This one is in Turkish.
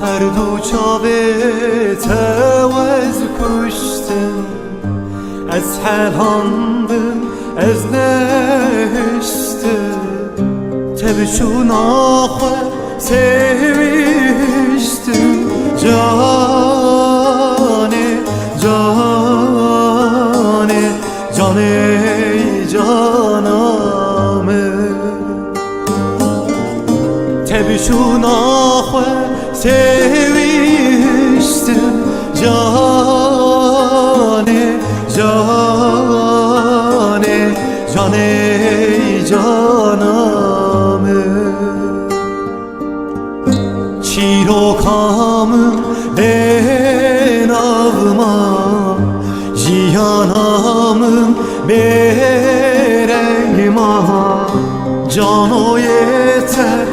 هر دو چاوه توز کشتم از حلhandم از نهشتم تبشون آخه seviştim cane cane cane caname tebşun ahve seviştim cane cane cane caname Çirokamım ben ağma Cihanamım berengma Cano yeter